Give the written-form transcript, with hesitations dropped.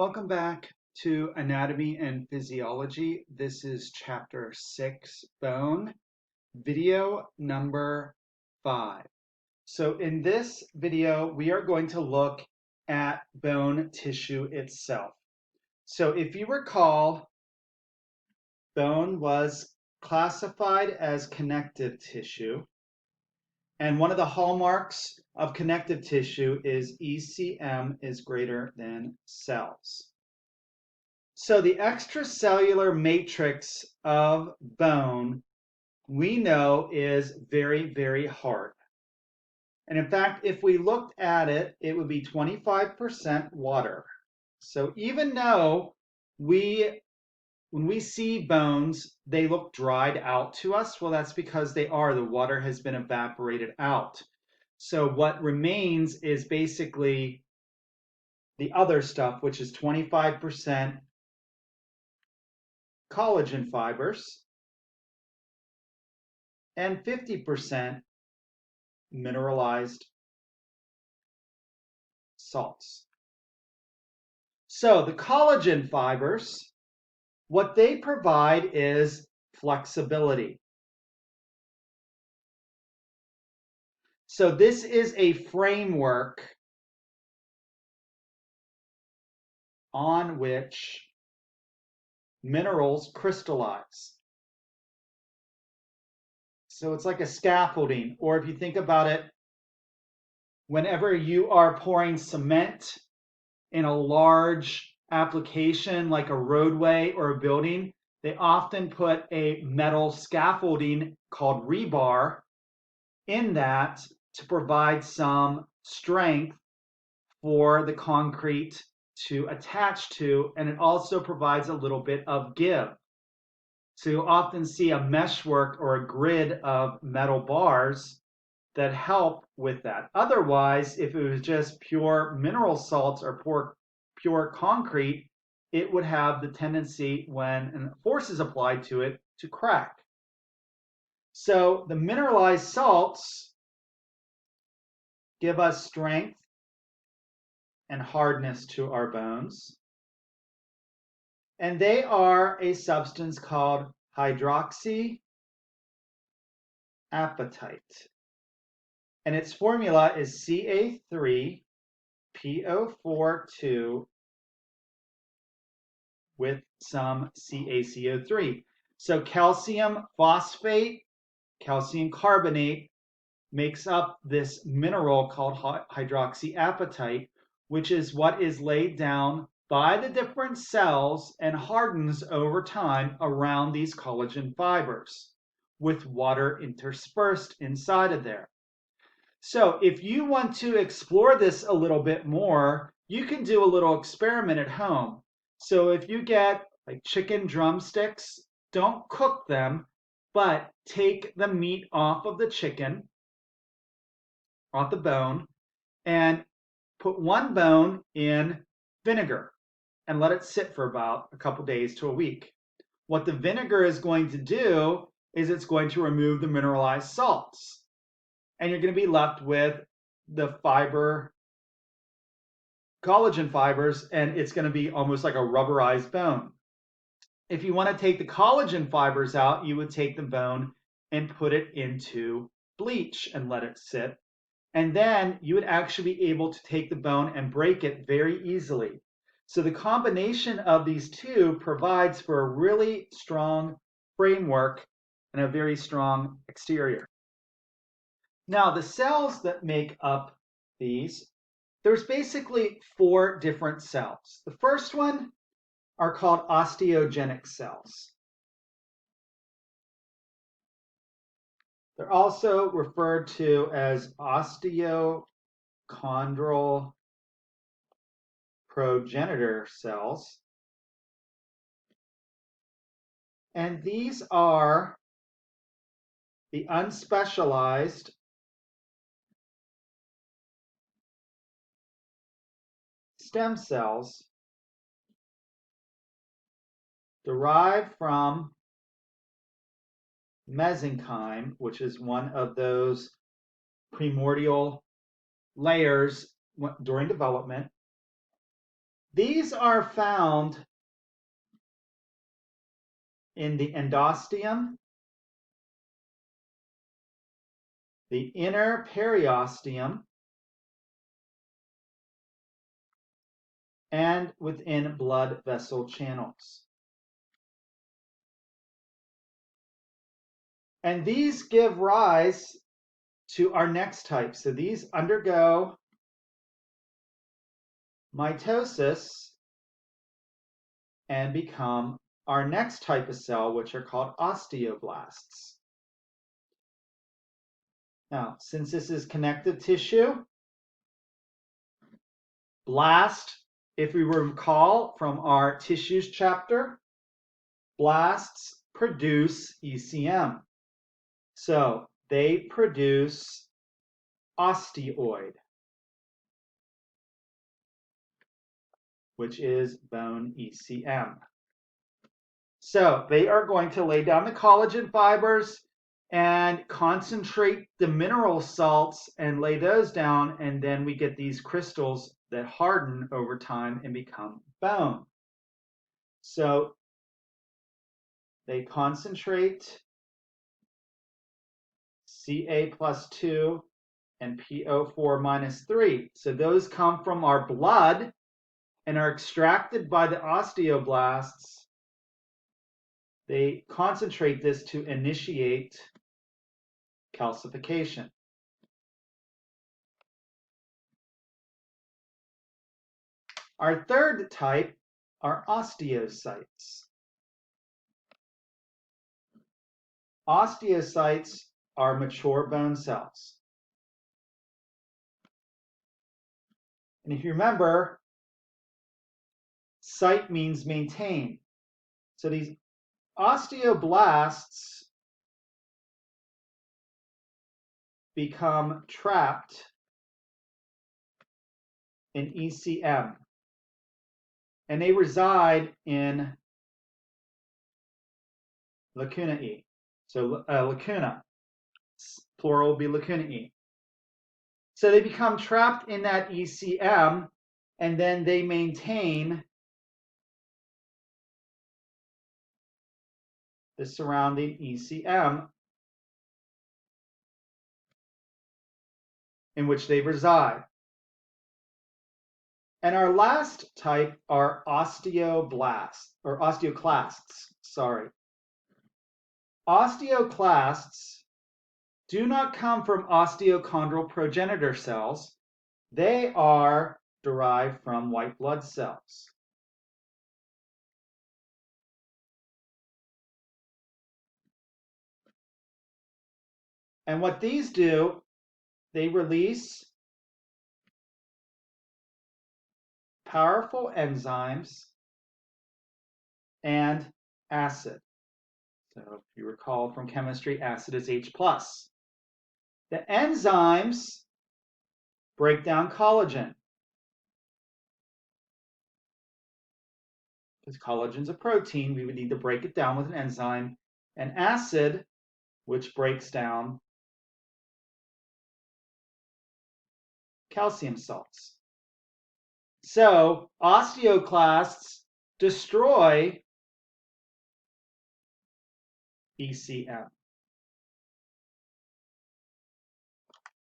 Welcome back to Anatomy and Physiology. This is chapter 6, bone, video number 5. So in this video, we are going to look at bone tissue itself. So if you recall, bone was classified as connective tissue. And one of the hallmarks of connective tissue is ECM is greater than cells. So the extracellular matrix of bone, we know is very, very hard. And in fact, if we looked at it, it would be 25% water. So even though when we see bones, they look dried out to us, well, that's because they are. The water has been evaporated out. So what remains is basically the other stuff, which is 25% collagen fibers and 50% mineralized salts. So the collagen fibers, what they provide is flexibility. So this is a framework on which minerals crystallize. So it's like a scaffolding, or if you think about it, whenever you are pouring cement in a large application like a roadway or a building, they often put a metal scaffolding called rebar in that to provide some strength for the concrete to attach to, and it also provides a little bit of give. So you'll often see a meshwork or a grid of metal bars that help with that. Otherwise, if it was just pure mineral salts or pure concrete, it would have the tendency, when force is applied to it, to crack. So the mineralized salts give us strength and hardness to our bones. And they are a substance called hydroxyapatite. And its formula is Ca3PO42 with some CaCO3. So calcium phosphate, calcium carbonate makes up this mineral called hydroxyapatite, which is what is laid down by the different cells and hardens over time around these collagen fibers with water interspersed inside of there. So if you want to explore this a little bit more, you can do a little experiment at home. So if you get like chicken drumsticks, don't cook them, but take the meat off of the chicken, off the bone, and put one bone in vinegar and let it sit for about a couple days to a week. What the vinegar is going to do is it's going to remove the mineralized salts. And you're going to be left with the collagen fibers, and it's going to be almost like a rubberized bone. If you want to take the collagen fibers out, you would take the bone and put it into bleach and let it sit. And then you would actually be able to take the bone and break it very easily. So the combination of these two provides for a really strong framework and a very strong exterior. Now, the cells that make up these, there's basically 4 different cells. The first one are called osteogenic cells. They're also referred to as osteochondral progenitor cells. And these are the unspecialized stem cells derived from mesenchyme, which is one of those primordial layers during development. These are found in the endosteum, the inner periosteum, and within blood vessel channels. And these give rise to our next type. So these undergo mitosis and become our next type of cell, which are called osteoblasts. Now, since this is connective tissue, blast, if we recall from our tissues chapter, blasts produce ECM. So they produce osteoid, which is bone ECM. So they are going to lay down the collagen fibers and concentrate the mineral salts and lay those down, and then we get these crystals that harden over time and become bone. So they concentrate Ca+2 and PO4-3. So those come from our blood and are extracted by the osteoblasts. They concentrate this to initiate calcification. Our third type are osteocytes. Osteocytes are mature bone cells. And if you remember, cyte means maintain. So these osteoblasts become trapped in ECM. And they reside in lacunae. So lacuna, plural will be lacunae. So they become trapped in that ECM, and then they maintain the surrounding ECM in which they reside. And our last type are osteoblasts, or osteoclasts, sorry. Osteoclasts do not come from osteochondral progenitor cells. They are derived from white blood cells. And what these do, they release powerful enzymes and acid. So if you recall from chemistry, acid is H+. The enzymes break down collagen, because collagen is a protein, we would need to break it down with an enzyme, and acid, which breaks down calcium salts. So osteoclasts destroy ECM.